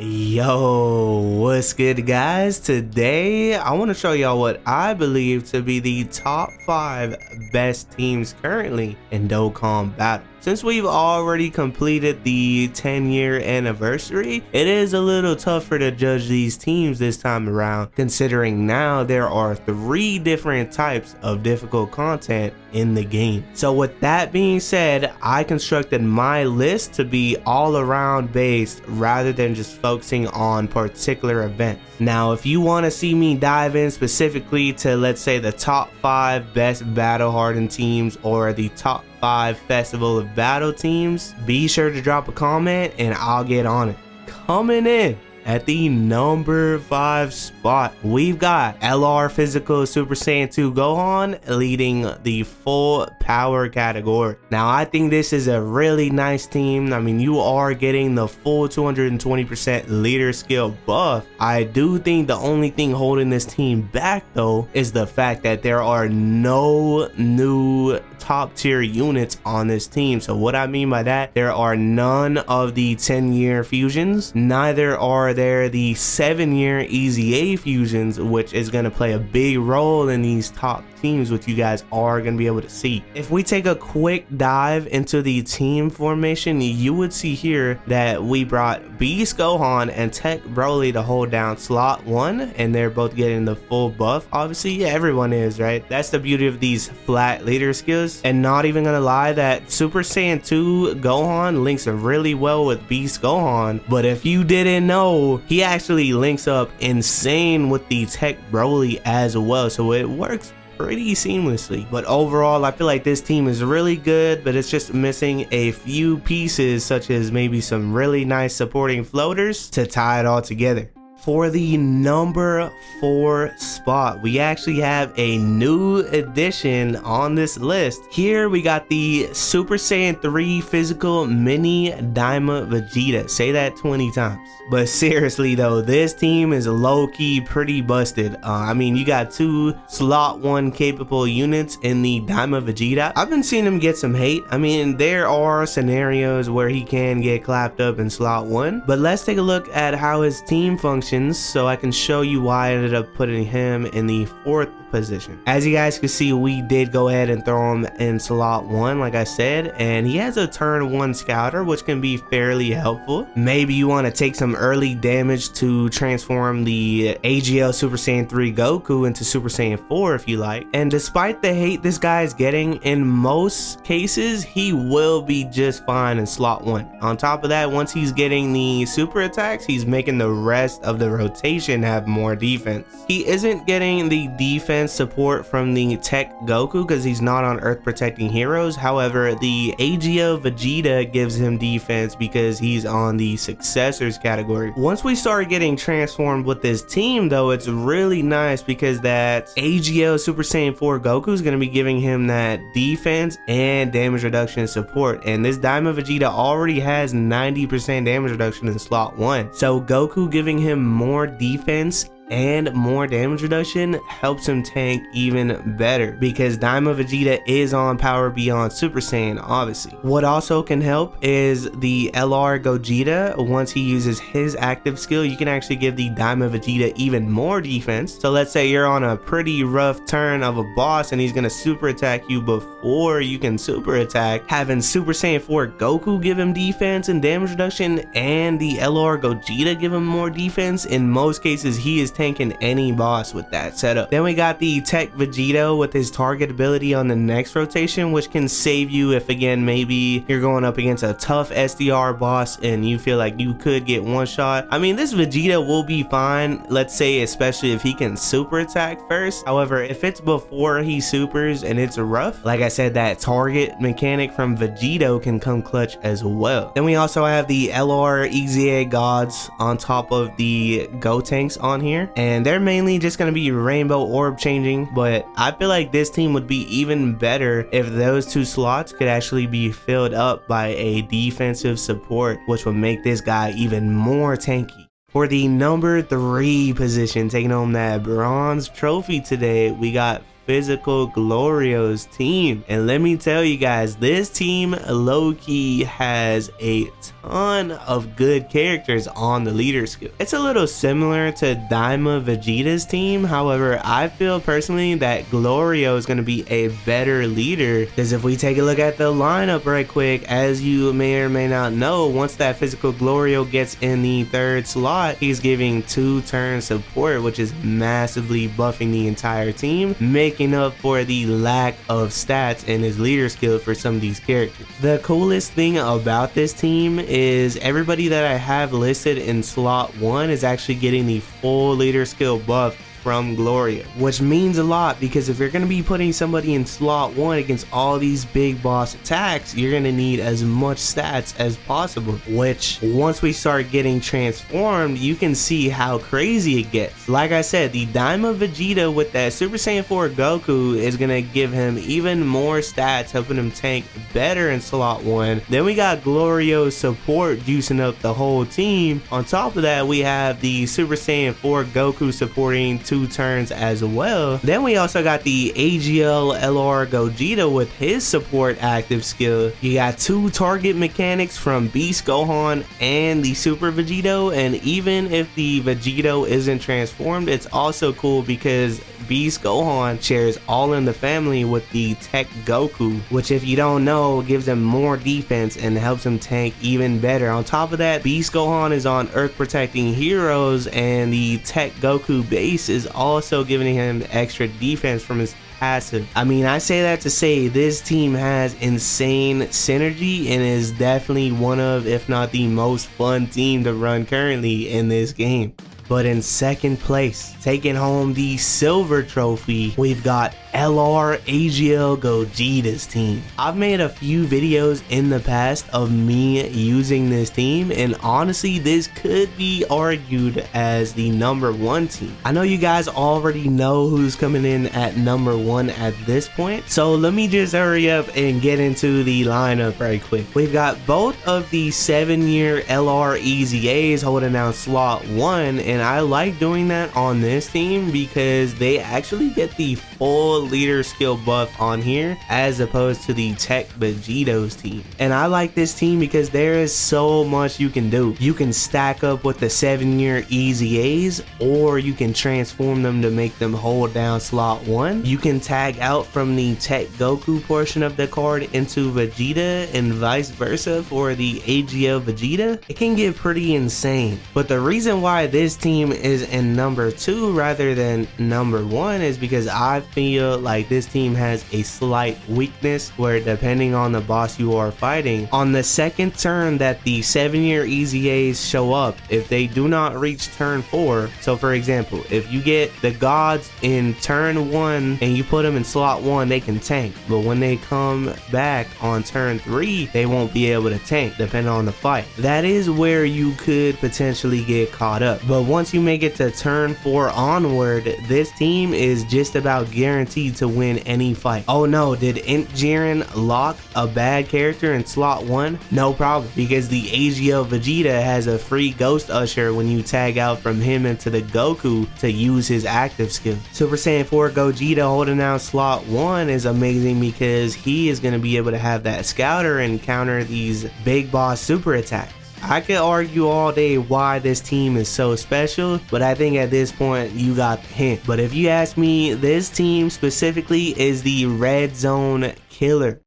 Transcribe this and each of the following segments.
Yo, what's good guys? Today I want to show y'all what I believe to be the top 5 best teams currently in Dokkan Battle. Since we've already completed the 10-year anniversary, it is a little tougher to judge these teams this time around, considering now there are 3 different types of difficult content in the game. So with that being said, I constructed my list to be all around based rather than just focusing on particular events. Now, if you want to see me dive in specifically to, let's say, the top 5 best battle hardened teams or the top 5 Festival of Battle teams, be sure to drop a comment and I'll get on it. Coming in at the number 5 spot, we've got LR Physical Super Saiyan 2 Gohan leading the full power category. Now, I think this is a really nice team. I mean, you are getting the full 220% leader skill buff. I do think the only thing holding this team back though is the fact that there are no new top tier units on this team. So what I mean by that, there are none of the 10-year fusions, neither are there the 7-year EZA fusions, which is going to play a big role in these top teams, which you guys are going to be able to see. If we take a quick dive into the team formation, you would see here that we brought Beast Gohan and Tech Broly to hold down slot 1, and they're both getting the full buff. Obviously, yeah, everyone is, right? That's the beauty of these flat leader skills. And not even gonna lie, that Super Saiyan 2 Gohan links really well with Beast Gohan, but if you didn't know, he actually links up insane with the Tech Broly as well, so it works pretty seamlessly. But overall, I feel like this team is really good, but it's just missing a few pieces, such as maybe some really nice supporting floaters to tie it all together. For the number 4 spot, we actually have a new addition on this list. Here we got the Super Saiyan 3 Physical Mini Daima Vegeta. Say that 20 times. But seriously though, this team is low-key pretty busted. I mean, you got 2 slot 1 capable units in the Daima Vegeta. I've been seeing him get some hate. I mean, there are scenarios where he can get clapped up in slot 1, but let's take a look at how his team functions so I can show you why I ended up putting him in the 4th position. As you guys can see, we did go ahead and throw him in slot 1 like I said, and he has a turn 1 scouter, which can be fairly helpful. Maybe you want to take some early damage to transform the AGL Super Saiyan 3 Goku into Super Saiyan 4 if you like. And despite the hate this guy is getting, in most cases he will be just fine in slot 1. On top of that, once he's getting the super attacks, he's making the rest of the rotation have more defense. He isn't getting the defense support from the Tech Goku because he's not on Earth protecting heroes. However, the AGO Vegeta gives him defense because he's on the successors category. Once we start getting transformed with this team though, it's really nice because that AGO Super Saiyan 4 Goku is going to be giving him that defense and damage reduction support, and this Daima Vegeta already has 90% damage reduction in slot 1, so Goku giving him more defense and more damage reduction helps him tank even better because Daima Vegeta is on power beyond Super Saiyan, obviously. What also can help is the LR Gogeta. Once he uses his active skill, you can actually give the Daima Vegeta even more defense. So let's say you're on a pretty rough turn of a boss and he's gonna super attack you before you can super attack. Having Super Saiyan 4 Goku give him defense and damage reduction and the LR Gogeta give him more defense, in most cases he is tanking any boss with that setup. Then we got the Tech Vegeta with his target ability on the next rotation, which can save you if, again, maybe you're going up against a tough SDR boss and you feel like you could get one shot. I mean, this Vegeta will be fine, let's say, especially if he can super attack first. However, if it's before he supers and it's rough, like I said, that target mechanic from Vegito can come clutch as well. Then we also have the LR EZA gods on top of the Gotenks on here, and they're mainly just going to be rainbow orb changing, but I feel like this team would be even better if those 2 slots could actually be filled up by a defensive support, which would make this guy even more tanky. For the number 3 position, taking home that bronze trophy today, we got physical Glorio's team. And let me tell you guys, this team low-key has a ton of good characters on the leader skill. It's a little similar to Daima Vegeta's team. However, I feel personally that Glorio is going to be a better leader, because if we take a look at the lineup right quick, as you may or may not know, once that physical Glorio gets in the third slot, he's giving 2-turn support, which is massively buffing the entire team, making up for the lack of stats in his leader skill for some of these characters. The coolest thing about this team is everybody that I have listed in slot 1 is actually getting the full leader skill buff from Gloria, which means a lot, because if you're going to be putting somebody in slot 1 against all these big boss attacks, you're going to need as much stats as possible, which once we start getting transformed, you can see how crazy it gets. Like I said, the Daima Vegeta with that Super Saiyan 4 Goku is going to give him even more stats, helping him tank better in slot 1. Then we got Glorio's support juicing up the whole team. On top of that, we have the Super Saiyan 4 Goku supporting 2 turns as well. Then we also got the AGL LR Gogeta with his support active skill. You got 2 target mechanics from Beast Gohan and the Super Vegito, and even if the Vegito isn't transformed, it's also cool because Beast Gohan shares all in the family with the Tech Goku, which if you don't know, gives him more defense and helps him tank even better. On top of that, Beast Gohan is on Earth protecting heroes, and the Tech Goku base is also giving him extra defense from his passive. I mean, I say that to say this team has insane synergy and is definitely one of, if not the most fun team to run currently in this game. But in second place, taking home the silver trophy, we've got LR AGL Gogeta's team. I've made a few videos in the past of me using this team, and honestly, this could be argued as the #1 team. I know you guys already know who's coming in at #1 at this point, so let me just hurry up and get into the lineup right quick. We've got both of the 7-year LR EZAs holding down slot 1, and I like doing that on this team because they actually get the full leader skill buff on here as opposed to the Tech Vegeto's team. And I like this team because there is so much you can do. You can stack up with the 7-year EZAs, or you can transform them to make them hold down slot 1. You can tag out from the Tech Goku portion of the card into Vegeta and vice versa for the AGL Vegeta. It can get pretty insane. But the reason why this team is in #2 rather than #1 is because I feel like this team has a slight weakness where, depending on the boss you are fighting, on the second turn that the 7-year EZAs show up, if they do not reach turn 4, so for example, if you get the gods in turn 1 and you put them in slot 1, they can tank, but when they come back on turn 3, they won't be able to tank depending on the fight. That is where you could potentially get caught up. But once you make it to turn 4 onward, this team is just about guaranteed to win any fight. Oh no, did Int Jiren lock a bad character in slot 1? No problem, because the AGL Vegeta has a free Ghost Usher when you tag out from him into the Goku to use his active skill. Super Saiyan 4 Gogeta holding down slot 1 is amazing because he is going to be able to have that scouter and counter these big boss super attacks. I could argue all day why this team is so special, but I think at this point you got the hint. But if you ask me, this team specifically is the Red Zone Killer.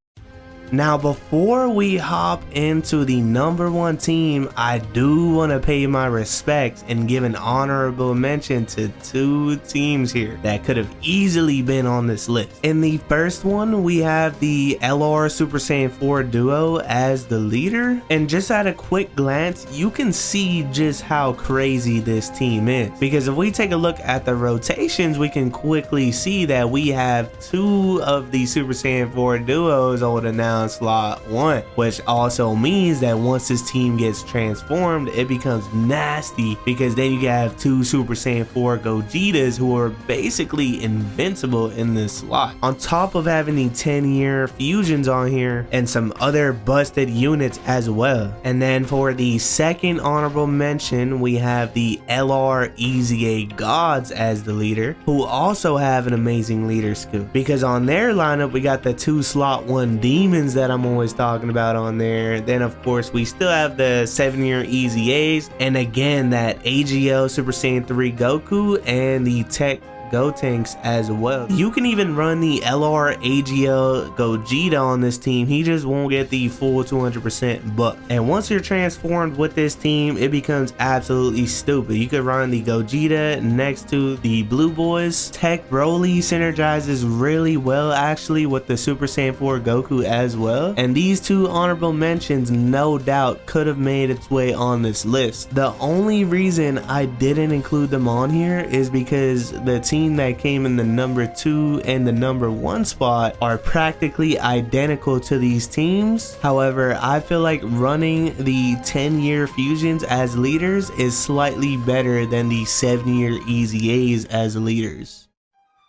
Now, before we hop into the #1 team, I do want to pay my respects and give an honorable mention to 2 teams here that could have easily been on this list. In the first one, we have the LR Super Saiyan 4 duo as the leader, and just at a quick glance, you can see just how crazy this team is, because if we take a look at the rotations, we can quickly see that we have 2 of the Super Saiyan 4 duos holding down down slot 1, which also means that once this team gets transformed, it becomes nasty, because then you can have 2 Super Saiyan 4 Gogetas who are basically invincible in this slot. On top of having the 10-year fusions on here and some other busted units as well. And then for the second honorable mention, we have the LR EZA Gods as the leader, who also have an amazing leader skill, because on their lineup we got the 2 slot 1 demons that I'm always talking about on there. Then of course we still have the 7-year EZAs, and again that AGL Super Saiyan 3 Goku and the Tech Gotenks as well. You can even run the LR AGL Gogeta on this team. He just won't get the full 200% buff. And once you're transformed with this team, it becomes absolutely stupid. You could run the Gogeta next to the Blue Boys. Tech Broly synergizes really well actually with the Super Saiyan 4 Goku as well. And these 2 honorable mentions no doubt could have made its way on this list. The only reason I didn't include them on here is because the team that came in the number 2 and the number 1 spot are practically identical to these teams. However, I feel like running the 10-year fusions as leaders is slightly better than the 7-year EZAs as leaders.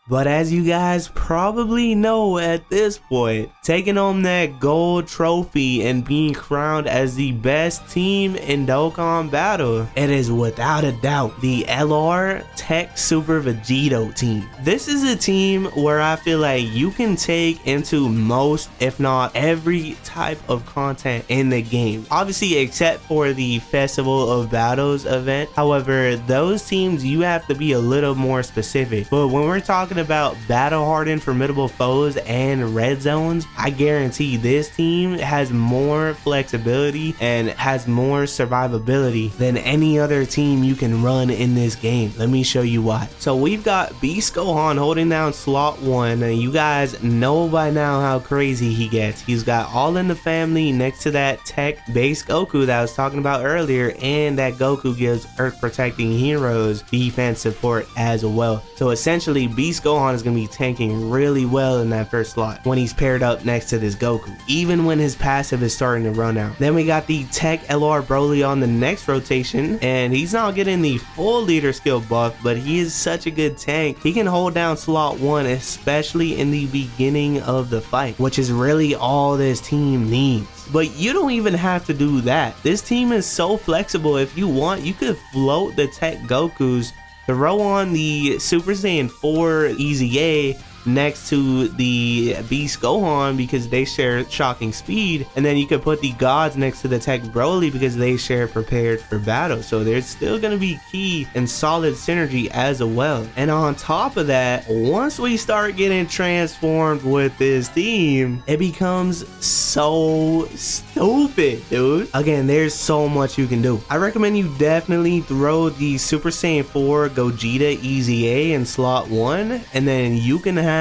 But as you guys probably know at this point, taking home that gold trophy and being crowned as the best team in Dokkan Battle, it is without a doubt the LR Tech Super Vegito team. This is a team where I feel like you can take into most, if not every type of content in the game. Obviously except for the Festival of Battles event. However, those teams you have to be a little more specific. But when we're talking about battle hardened formidable foes and red zones, I guarantee this team has more flexibility and has more survivability than any other team you can run in this game. Let me show you why. So we've got Beast Gohan holding down slot 1, and you guys know by now how crazy he gets. He's got All in the Family next to that Tech base Goku that I was talking about earlier, and that Goku gives Earth Protecting Heroes defense support as well. So essentially Beast Gohan is going to be tanking really well in that first slot when he's paired up next to this Goku, even when his passive is starting to run out. Then we got the Tech LR Broly on the next rotation, and he's not getting the full leader skill buff, but he is such a good tank. He can hold down slot 1, especially in the beginning of the fight, which is really all this team needs. But you don't even have to do that. This team is so flexible. If you want, you could float the Tech Gokus, throw on the Super Saiyan 4 EZA next to the Beast Gohan because they share shocking speed, and then you could put the gods next to the Tech Broly because they share prepared for battle. So there's still going to be key and solid synergy as well. And on top of that, once we start getting transformed with this team, it becomes so stupid, dude. Again, there's so much you can do. I recommend you definitely throw the Super Saiyan 4 Gogeta EZA in slot 1, and then you can have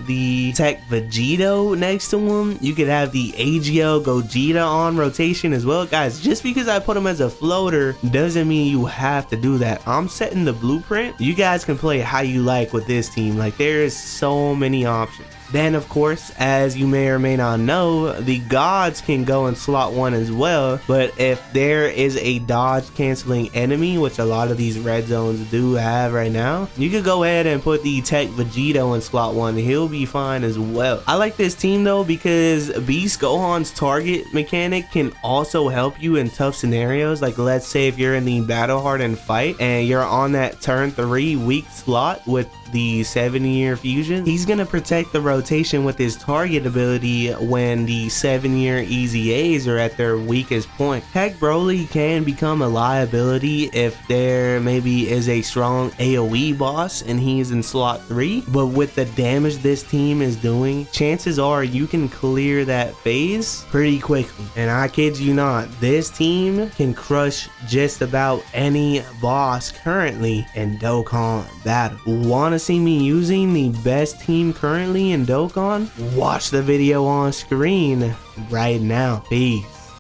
the Tech Vegito next to him. You could have the AGL Gogeta on rotation as well. Guys, just because I put him as a floater doesn't mean you have to do that. I'm setting the blueprint. You guys can play how you like with this team. Like, there is so many options. Then of course, as you may or may not know, the gods can go in slot 1 as well, but if there is a dodge canceling enemy, which a lot of these red zones do have right now, you could go ahead and put the Tech Vegito in slot 1. He'll be fine as well. I like this team though because Beast Gohan's target mechanic can also help you in tough scenarios. Like, let's say if you're in the battle hardened fight and you're on that turn 3 weak slot with the 7-year fusion, he's gonna protect the rotation with his target ability when the 7-year EZAs are at their weakest point. Tech Broly can become a liability if there maybe is a strong AoE boss and he's in slot 3, but with the damage this team is doing, chances are you can clear that phase pretty quickly. And I kid you not, this team can crush just about any boss currently in Dokkan Battle. Wanna see me using the best team currently in Dokkan? Watch the video on screen right now. Peace.